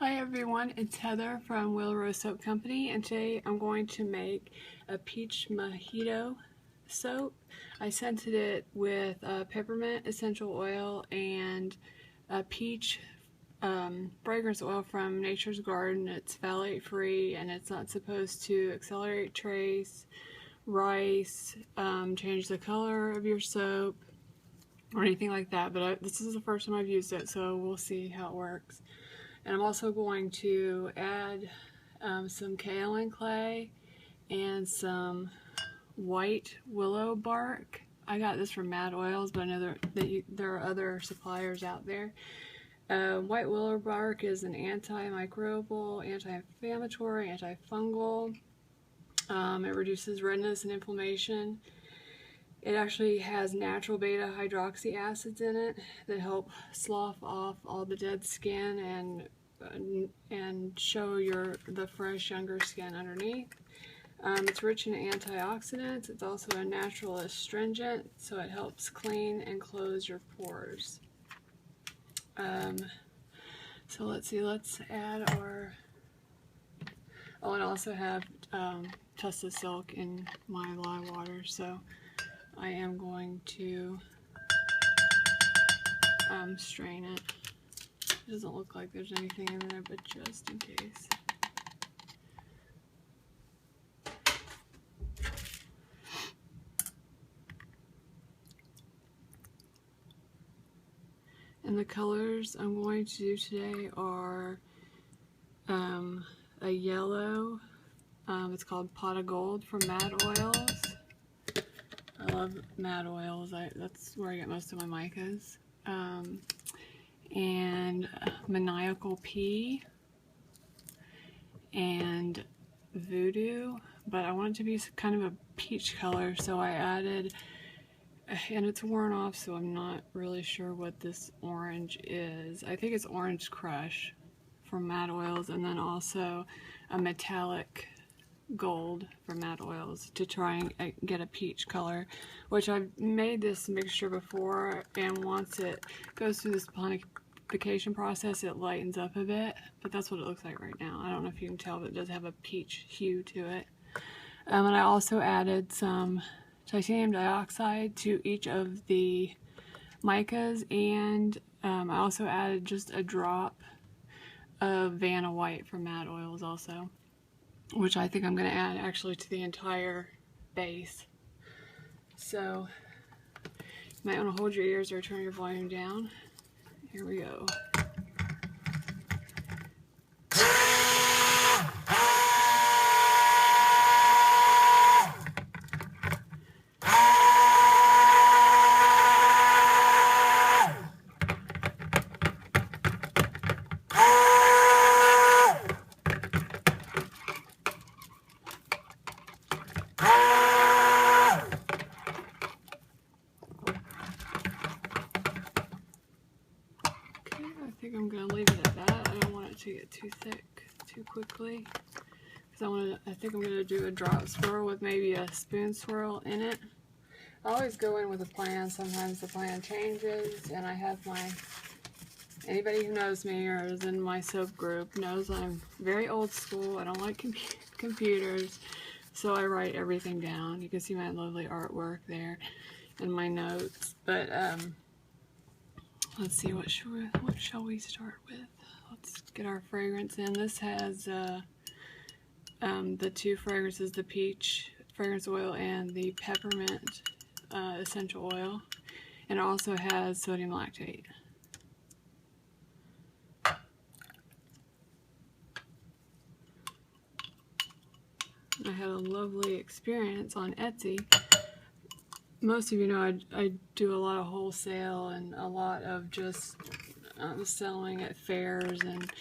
Hi everyone, it's Heather from WillaRose Soap Company, and today I'm going to make a peach mojito soap. I scented it with peppermint essential oil and a peach fragrance oil from Nature's Garden. It's phthalate free and it's not supposed to accelerate trace, rice, change the color of your soap or anything like that, but this is the first time I've used it, so we'll see how it works. And I'm also going to add some kaolin clay and some white willow bark. I got this from Mad Oils, but I know there are other suppliers out there. White willow bark is an antimicrobial, anti-inflammatory, antifungal. It reduces redness and inflammation. It actually has natural beta hydroxy acids in it that help slough off all the dead skin and show the fresh younger skin underneath. It's rich in antioxidants. It's also a natural astringent, so it helps clean and close your pores. So let's see, let's add our, oh, and I also have tussah silk in my lye water, so I am going to strain it. It doesn't look like there's anything in there, but just in case. And the colors I'm going to do today are a yellow, it's called Pot of Gold from Mad Oils. I love Mad Oils, that's where I get most of my micas. And Maniacal Pea and Voodoo, but I want it to be kind of a peach color, so I added, and it's worn off, so I'm not really sure what this orange is. I think it's Orange Crush from Mad Oils, and then also a metallic gold from Mad Oils to try and get a peach color, which I've made this mixture before, and once it goes through this ponification process it lightens up a bit, but that's what it looks like right now. I don't know if you can tell, but it does have a peach hue to it. And I also added some titanium dioxide to each of the micas, and I also added just a drop of Vanna White from Mad Oils also, which I think I'm going to add actually to the entire base. So you might want to hold your ears or turn your volume down. Here we go. I think I'm going to leave it at that. I don't want it to get too thick too quickly, because I think I'm going to do a drop swirl with maybe a spoon swirl in it. I always go in with a plan. Sometimes the plan changes, and I have anybody who knows me or is in my soap group knows I'm very old school. I don't like computers, so I write everything down. You can see my lovely artwork there and my notes, but let's see, what shall we start with? Let's get our fragrance in. This has the two fragrances, the peach fragrance oil and the peppermint essential oil, and it also has sodium lactate. I had a lovely experience on Etsy. Most of you know I do a lot of wholesale and a lot of just selling at fairs, and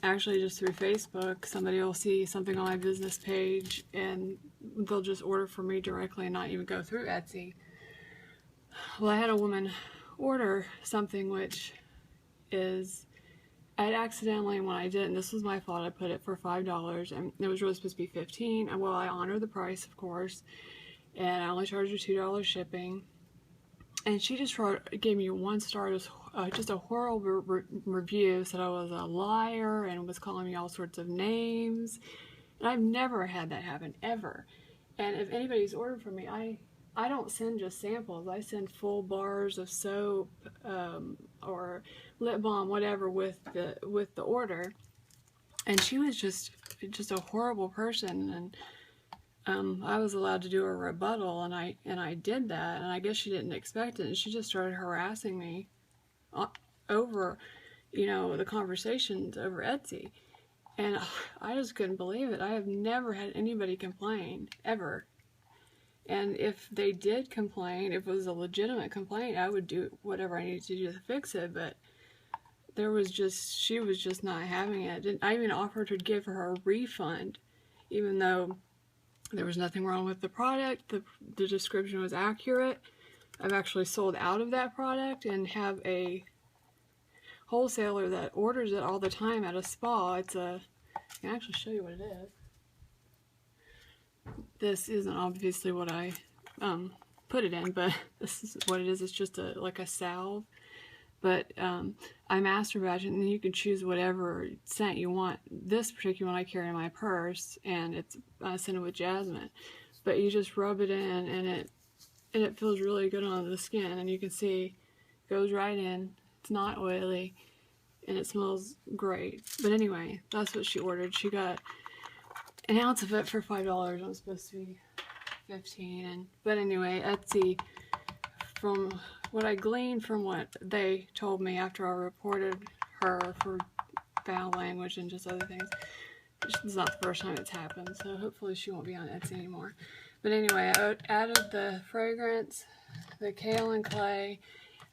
actually just through Facebook. Somebody will see something on my business page and they'll just order from me directly and not even go through Etsy. Well, I had a woman order something which is, I'd accidentally, when I did, and this was my fault, I put it for $5 and it was really supposed to be $15. And well, I honored the price, of course, and I only charged her $2 shipping. And she just gave me 1 star. It was just a horrible review, said I was a liar and was calling me all sorts of names. And I've never had that happen, ever. And if anybody's ordered from me, I don't send just samples. I send full bars of soap or lip balm, whatever, with the order. And she was just a horrible person, and I was allowed to do a rebuttal, and I did that, and I guess she didn't expect it, and she just started harassing me over, you know, the conversations over Etsy. And I just couldn't believe it. I have never had anybody complain, ever. And if they did complain, if it was a legitimate complaint, I would do whatever I needed to do to fix it. But she was just not having it. And I even offered to give her a refund, even though there was nothing wrong with the product. The description was accurate. I've actually sold out of that product and have a wholesaler that orders it all the time at a spa. I can actually show you what it is. This isn't obviously what I put it in, but this is what it is. It's just like a salve. But I master batch it, and then you can choose whatever scent you want. This particular one I carry in my purse, and it's scented with jasmine. But you just rub it in, and it feels really good on the skin, and you can see it goes right in. It's not oily, and it smells great. But anyway, that's what she ordered. She got an ounce of it for $5. It was supposed to be $15. But anyway, Etsy, from what I gleaned from what they told me after I reported her for foul language and just other things, it's not the first time it's happened, so hopefully she won't be on Etsy anymore. But anyway, I added the fragrance, the kaolin clay,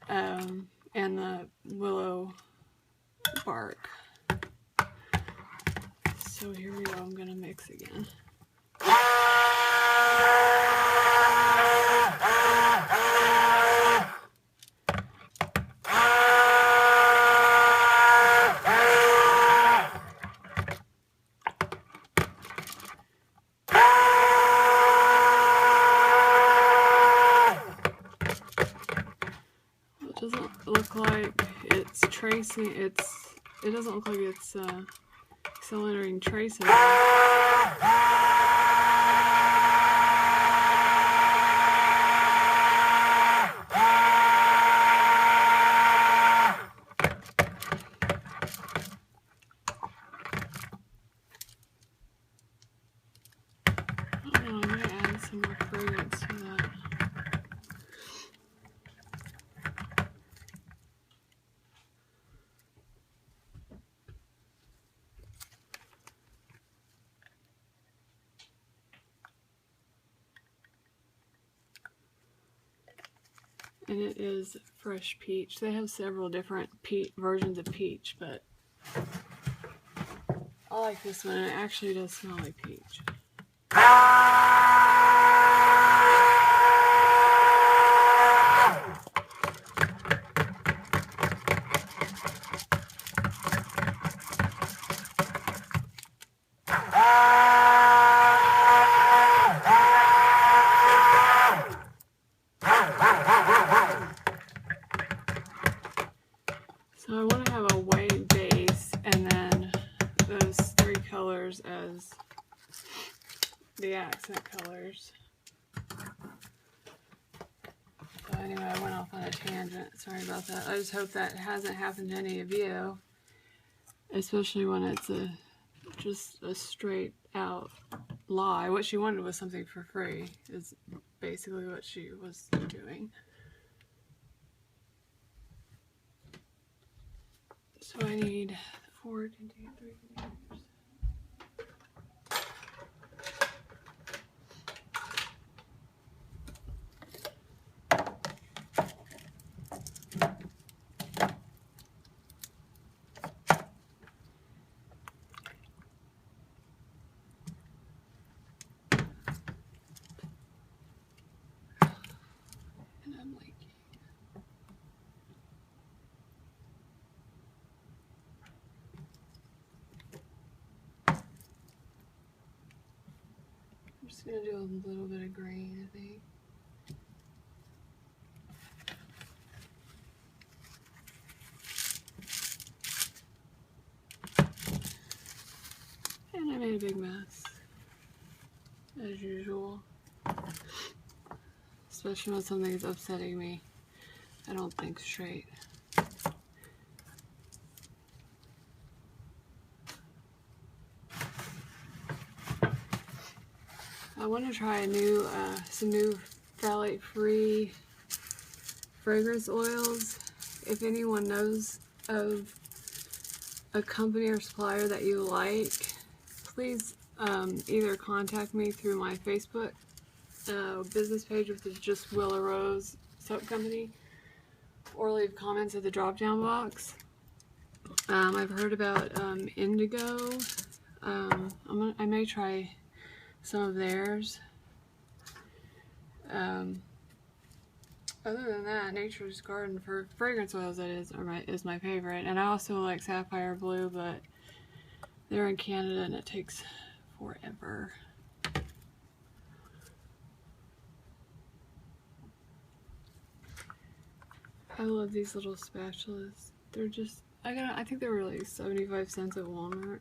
and the willow bark. So here we go, I'm going to mix again. It doesn't look like it's tracing, it doesn't look like it's accelerating traces. I don't know, I might add some more fragrance to that. And it is fresh peach. They have several different versions of peach, but I like this one, and it actually does smell like peach. So I want to have a white base, and then those three colors as the accent colors. So anyway, I went off on a tangent. Sorry about that. I just hope that hasn't happened to any of you, especially when it's just a straight out lie. What she wanted was something for free, is basically what she was doing. So I need 4 containers, 3 containers. And I'm like, I'm just going to do a little bit of green, I think. made a big mess, as usual. Especially when something's upsetting me. I don't think straight. I want to try some new phthalate-free fragrance oils. If anyone knows of a company or supplier that you like, please either contact me through my Facebook business page, which is just WillaRose Soap Company, or leave comments at the drop-down box. I've heard about indigo. I may try some of theirs. Other than that, Nature's Garden for fragrance oils, that is my favorite. And I also like Sapphire Blue, but they're in Canada and it takes forever. I love these little spatulas. They're just, I think they were like 75 cents at Walmart.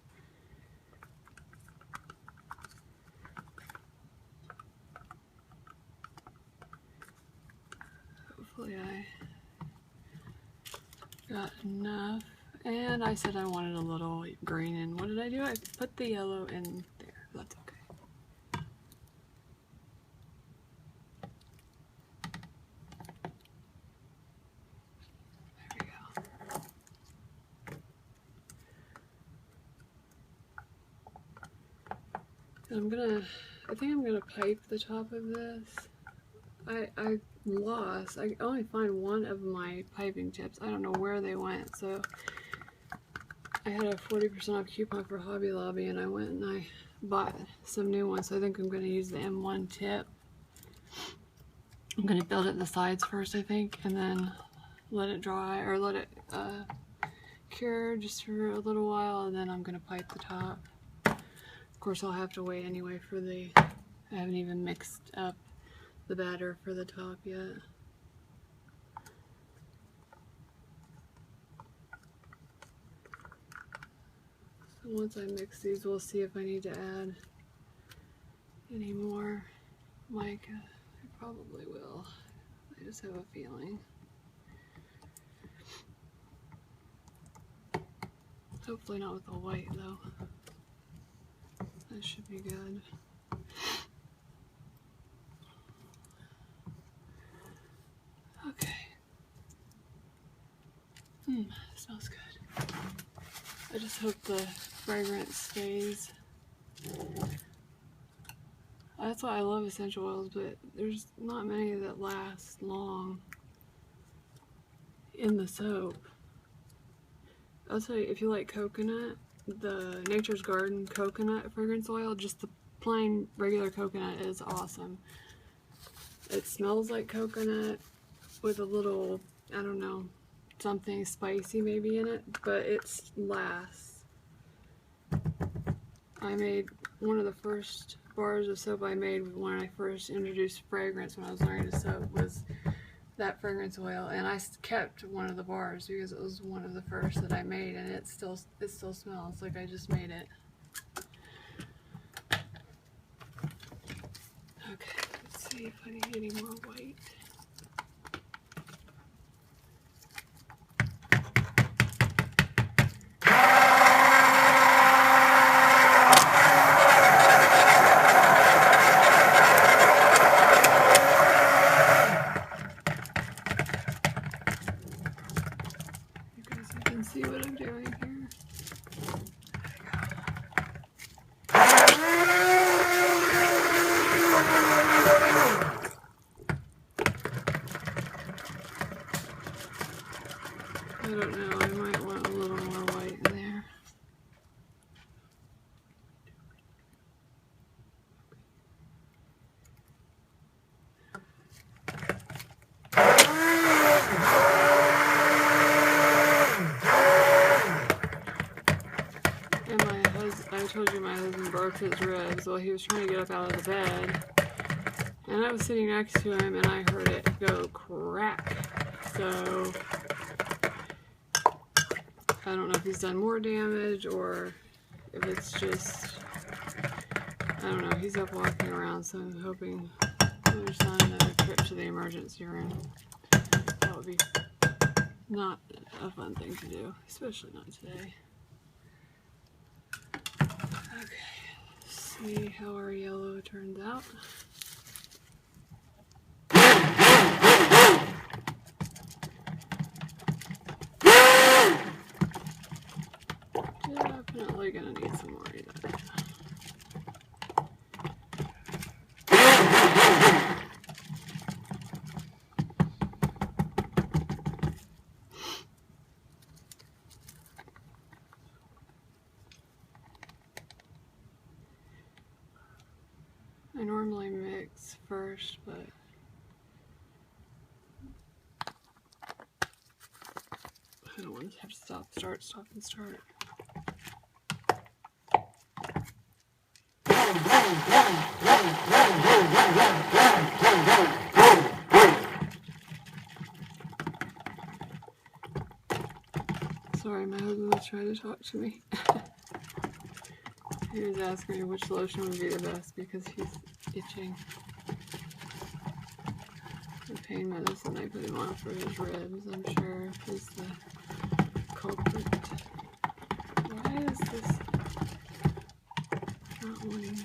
Hopefully I got enough. And I said I wanted a little green, and what did I do? I put the yellow in there. That's okay. There we go. I think I'm gonna pipe the top of this. I only find one of my piping tips. I don't know where they went, so I had a 40% off coupon for Hobby Lobby and I went and I bought some new ones, so I think I'm going to use the M1 tip. I'm going to build it in the sides first, I think, and then let it dry, or let it cure just for a little while, and then I'm going to pipe the top. Of course, I'll have to wait anyway for I haven't even mixed up the batter for the top yet. So once I mix these, we'll see if I need to add any more mica. I probably will. I just have a feeling. Hopefully not with the white though. That should be good. Okay. Smells good. I just hope the fragrance stays. That's why I love essential oils, but there's not many that last long in the soap. I'll tell you, if you like coconut, the Nature's Garden coconut fragrance oil, just the plain regular coconut is awesome. It smells like coconut with a little, I don't know, something spicy maybe in it, but it lasts. I made one of the first bars of soap I made when I first introduced fragrance when I was learning to soap was that fragrance oil, and I kept one of the bars because it was one of the first that I made, and it still smells like I just made it. Okay, let's see if I need any more white. See what I'm doing here. I don't know, I might want a little more white in there. I told you my husband broke his ribs while he was trying to get up out of the bed, and I was sitting next to him and I heard it go crack. So I don't know if he's done more damage or if it's just I don't know, he's up walking around, so I'm hoping there's not another trip to the emergency room. That would be not a fun thing to do, especially not today. Okay, let's see how our yellow turns out. Definitely gonna need some more of that. I normally mix first, but I don't want to have to stop and start. Sorry, my husband was trying to talk to me. He was asking me which lotion would be the best because he's itching. The pain medicine I put him on for his ribs, I'm sure, is the culprit. Why is this not wanting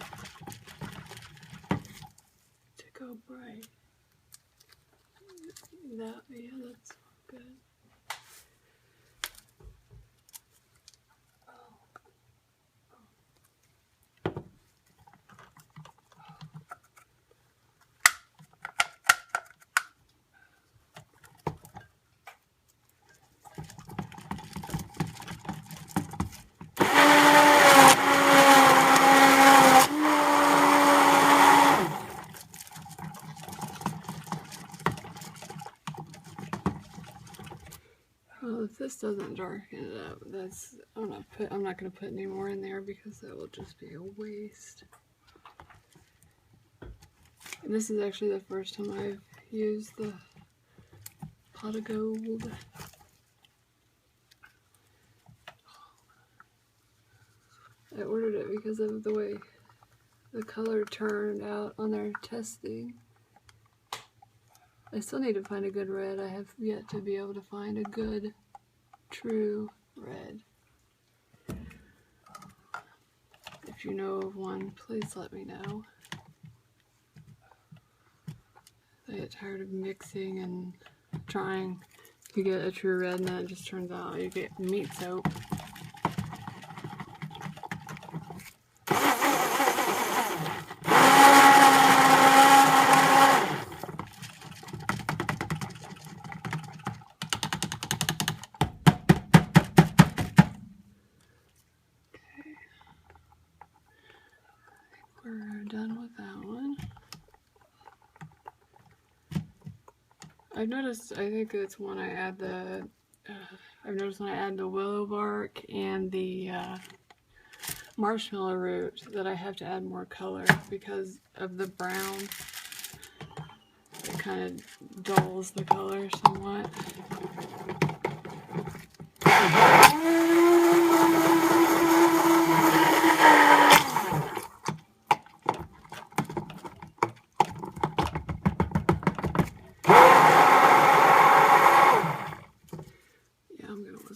to go bright? Yeah, that's good. Well, if this doesn't darken it up, I'm not going to put any more in there because that will just be a waste. And this is actually the first time I've used the pot of gold. I ordered it because of the way the color turned out on their testing. I still need to find a good red. I have yet to be able to find a good, true red. If you know of one, please let me know. I get tired of mixing and trying to get a true red, and then it just turns out you get meat soap. We're done with that one. I've noticed, I think it's when I add the, I've noticed when I add the willow bark and the marshmallow root that I have to add more color because of the brown. It kind of dulls the color somewhat.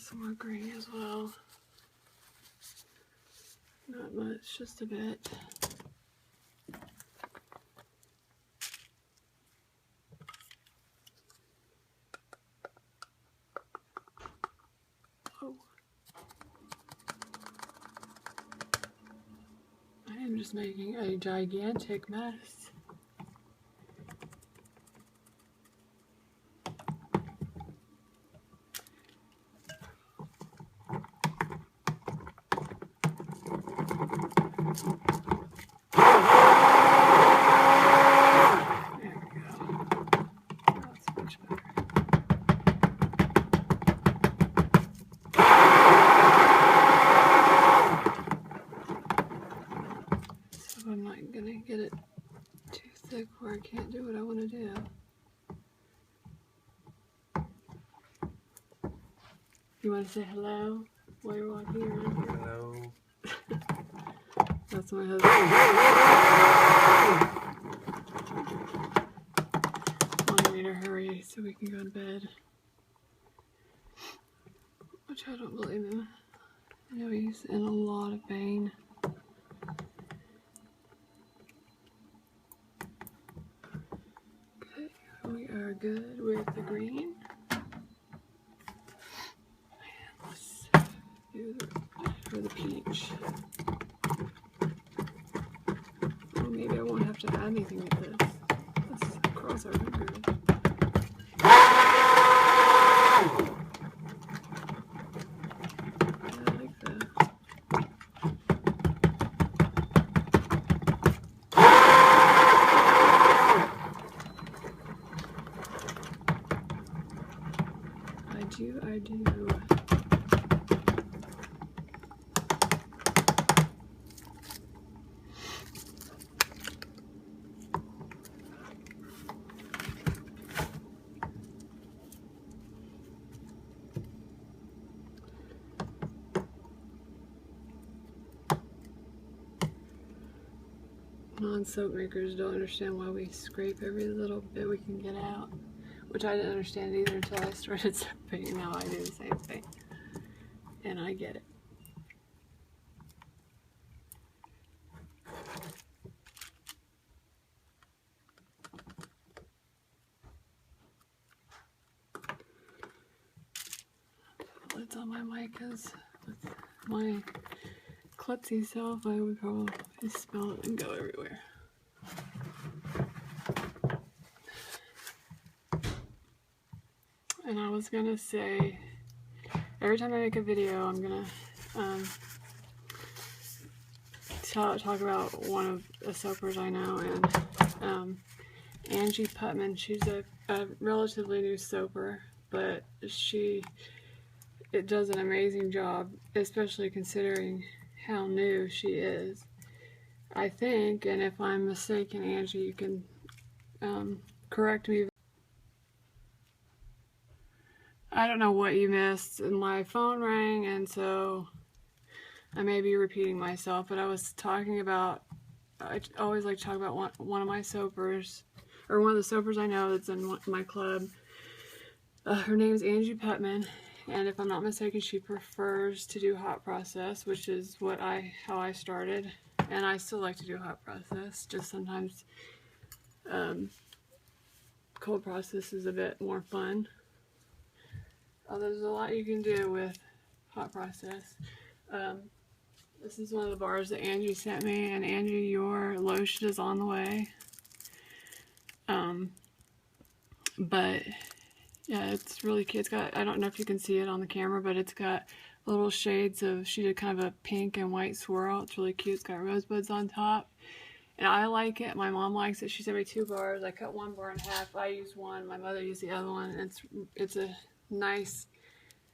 Some more green as well. Not much, just a bit. Oh. I am just making a gigantic mess. I'm not gonna get it too thick where I can't do what I want to do. You want to say hello while you're walking around here? Hello. That's my husband. don't blame him. I know he's in a lot of pain. Okay, we are good with the green. And let's do for the peach. Oh, maybe I won't have to add anything with this. Let's cross our fingers. I do. Non-soap makers don't understand why we scrape every little bit we can get out, which I didn't understand either until I started soaping. Now I do the same thing, and I get it. It's on my mic because with my klutzy self, I would probably smell it and go everywhere. And I was gonna say, every time I make a video, I'm gonna talk about one of the soapers I know, and Angie Putman. She's a relatively new soaper, but it does an amazing job, especially considering how new she is, I think. And if I'm mistaken, Angie, you can correct me. I don't know what you missed, and my phone rang, and so I may be repeating myself, but I was talking about, I always like to talk about one of my soapers, or one of the soapers I know that's in my club. Her name is Angie Putman, and if I'm not mistaken, she prefers to do hot process, which is how I started, and I still like to do hot process, just sometimes cold process is a bit more fun. There's a lot you can do with hot process. This is one of the bars that Angie sent me, and Angie, your lotion is on the way. But yeah, it's really cute. It's got, I don't know if you can see it on the camera, but it's got little shades of, she did kind of a pink and white swirl. It's really cute. It's got rosebuds on top. And I like it. My mom likes it. She sent me 2 bars. I cut 1 bar in half. I used one. My mother used the other one. And it's a nice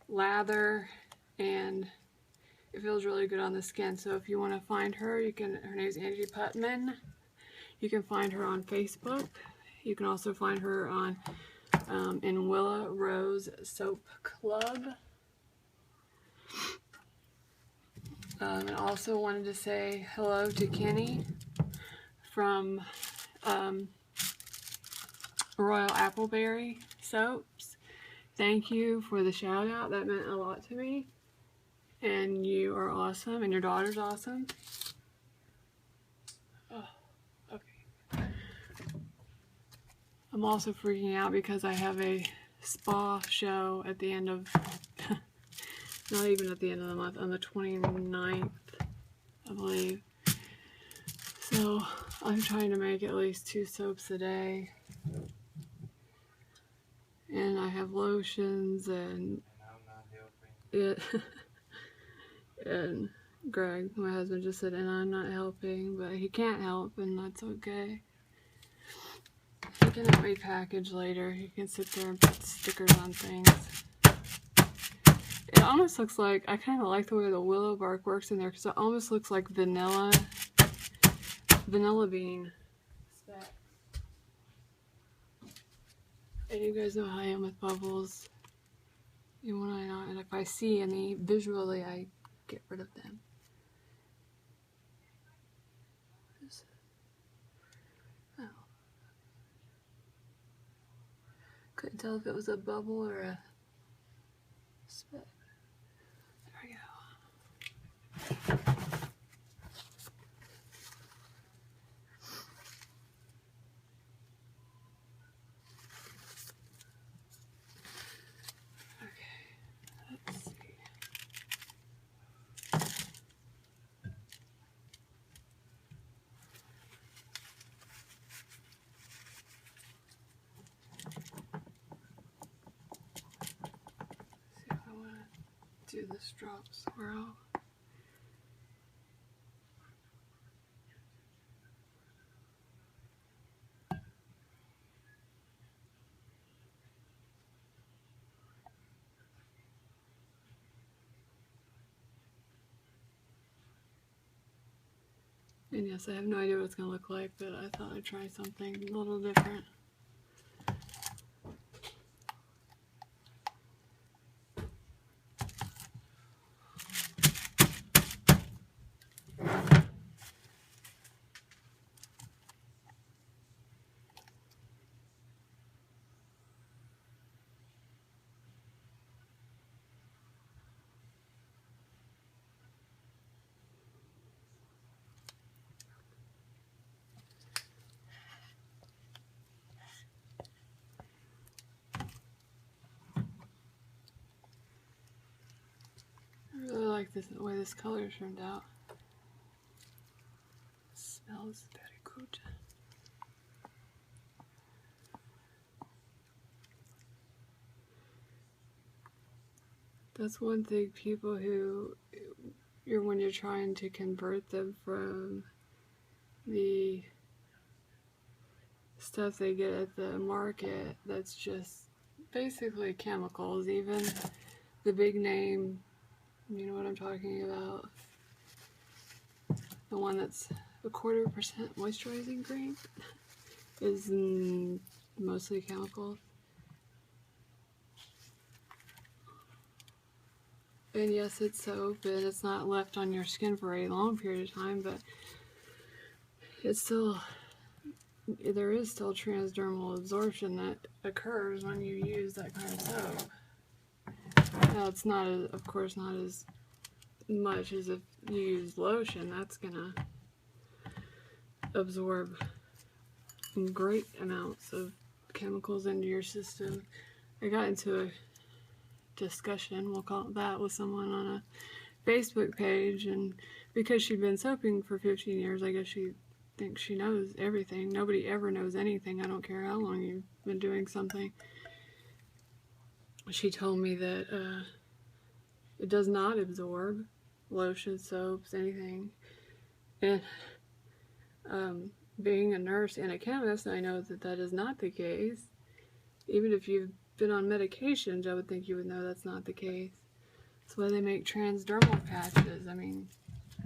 lather, and it feels really good on the skin. So if you want to find her, you can. Her name is Angie Putman. You can find her on Facebook. You can also find her on in WillaRose Soap Club. And I also wanted to say hello to Kenny from Royal Appleberry Soaps. Thank you for the shout out. That meant a lot to me. And you are awesome, and your daughter's awesome. Oh, okay. I'm also freaking out because I have a spa show at the end of, not even at the end of the month, on the 29th, I believe. So I'm trying to make at least 2 soaps a day. And I have lotions and it. And Greg, my husband, just said, and I'm not helping, but he can't help, and that's okay. He can help me package later. He can sit there and put stickers on things. It almost looks like, I kind of like the way the willow bark works in there, because it almost looks like vanilla bean speck. And you guys know how I am with bubbles. And when I not, and if I see any visually, I get rid of them. Oh. Couldn't tell if it was a bubble or a speck. Let's see. See if I want to do this drop swirl. And yes, I have no idea what it's going to look like, but I thought I'd try something a little different. I really like this, the way this color turned out. It smells very good. That's one thing people who, when you're trying to convert them from the stuff they get at the market that's just basically chemicals, even the big name, you know what I'm talking about, the one that's a 1/4% moisturizing cream is mostly chemicals. And yes, it's soap and it's not left on your skin for a long period of time, but it's still, there is still transdermal absorption that occurs when you use that kind of soap. Now it's not, of course, not as much as if you use lotion. That's gonna absorb great amounts of chemicals into your system. I got into a discussion, we'll call it that, with someone on a Facebook page, and because she'd been soaping for 15 years, I guess she thinks she knows everything. Nobody ever knows anything. I don't care how long you've been doing something. She told me that it does not absorb lotion, soaps, anything. And being a nurse and a chemist, I know that that is not the case. Even if you've been on medications, I would think you would know that's not the case. That's why they make transdermal patches. I mean,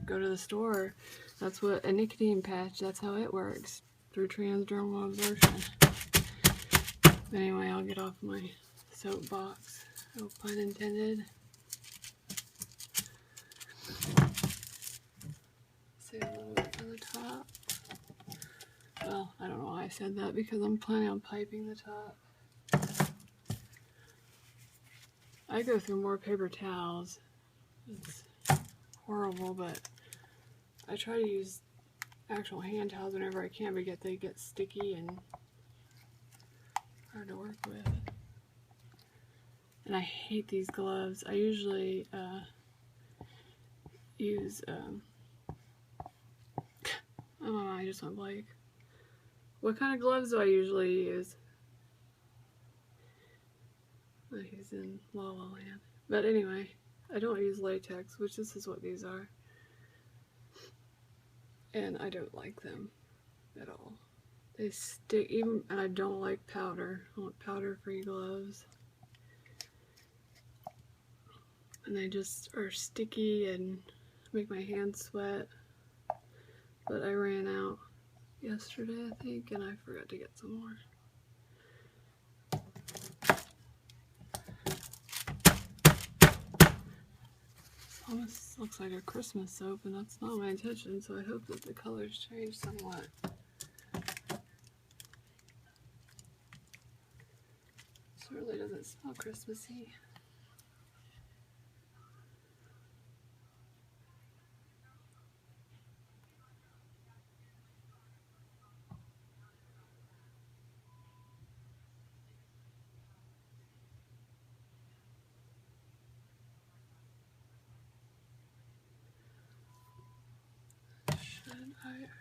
go to the store, that's what a nicotine patch, that's how it works, through transdermal absorption. Anyway, I'll get off my soapbox, no pun intended. Save a little bit on the top. Well, I don't know why I said that, because I'm planning on piping the top. I go through more paper towels. It's horrible, but I try to use actual hand towels whenever I can, but they get sticky and hard to work with. And I hate these gloves. I usually use, oh, I just went blank. What kind of gloves do I usually use? He's in La La Land. But anyway, I don't use latex, which this is what these are. And I don't like them at all. They stick, even, and I don't like powder. I want powder-free gloves. And they just are sticky and make my hands sweat. But I ran out yesterday, I think, and I forgot to get some more. Almost looks like a Christmas soap, and that's not my intention, so I hope that the colors change somewhat. Certainly doesn't smell Christmassy.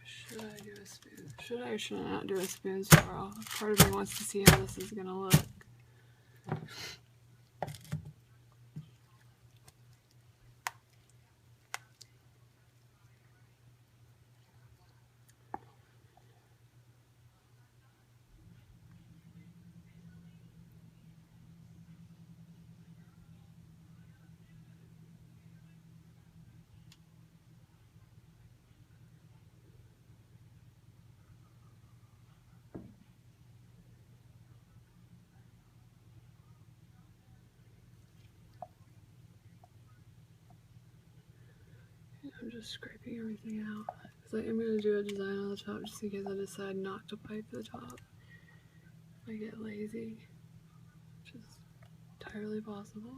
Should I do a spoon? Should I or should I not do a spoon swirl? Part of me wants to see how this is gonna look. I'm just scraping everything out. Because I am going to do a design on the top just in case I decide not to pipe the top. If I get lazy, which is entirely possible.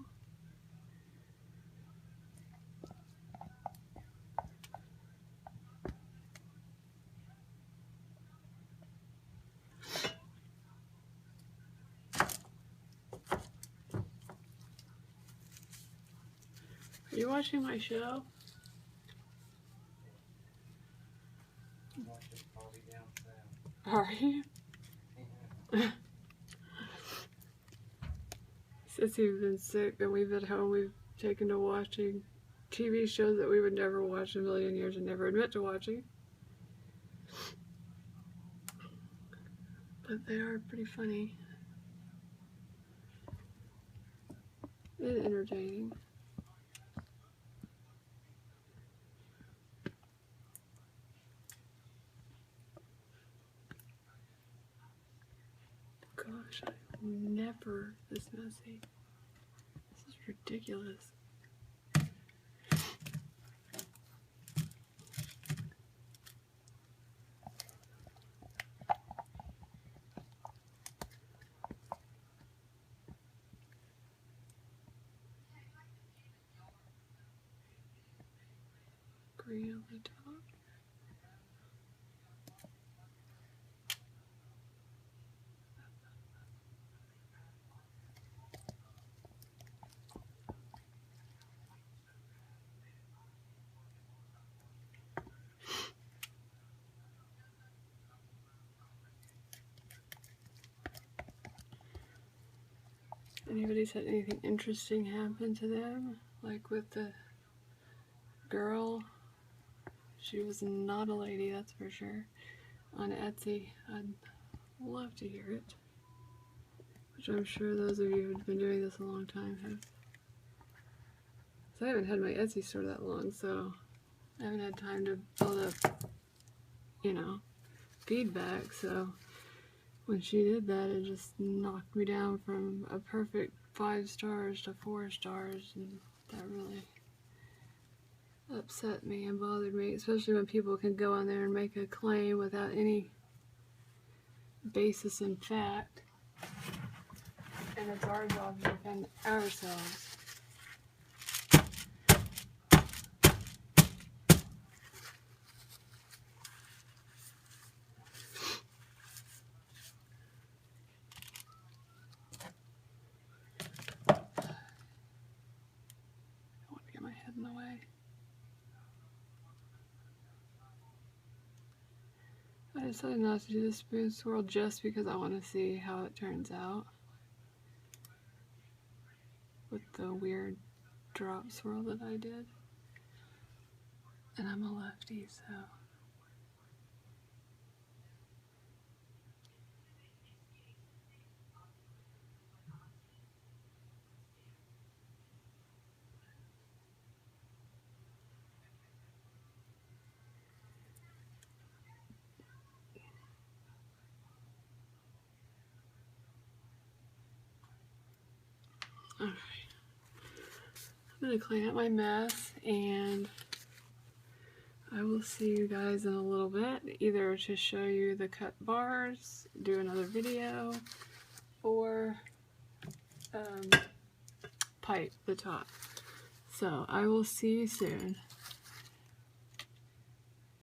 Are you watching my show? Are you? Since you've been sick and we've been home, we've taken to watching TV shows that we would never watch in a million years and never admit to watching. But they are pretty funny and entertaining. Gosh, I'm never this messy. This is ridiculous. Green on the top. Anybody's had anything interesting happen to them? Like with the girl, she was not a lady, that's for sure. On Etsy, I'd love to hear it. Which I'm sure those of you who've been doing this a long time have. So I haven't had my Etsy store that long, so I haven't had time to build up, you know, feedback. So when she did that, it just knocked me down from a perfect 5 stars to 4 stars, and that really upset me and bothered me, especially when people can go on there and make a claim without any basis in fact, and it's our job to defend ourselves. In the way. I decided not to do the spoon swirl just because I want to see how it turns out with the weird drop swirl that I did. And I'm a lefty, so alright. I'm going to clean up my mess, and I will see you guys in a little bit, either to show you the cut bars, do another video, or pipe the top. So I will see you soon.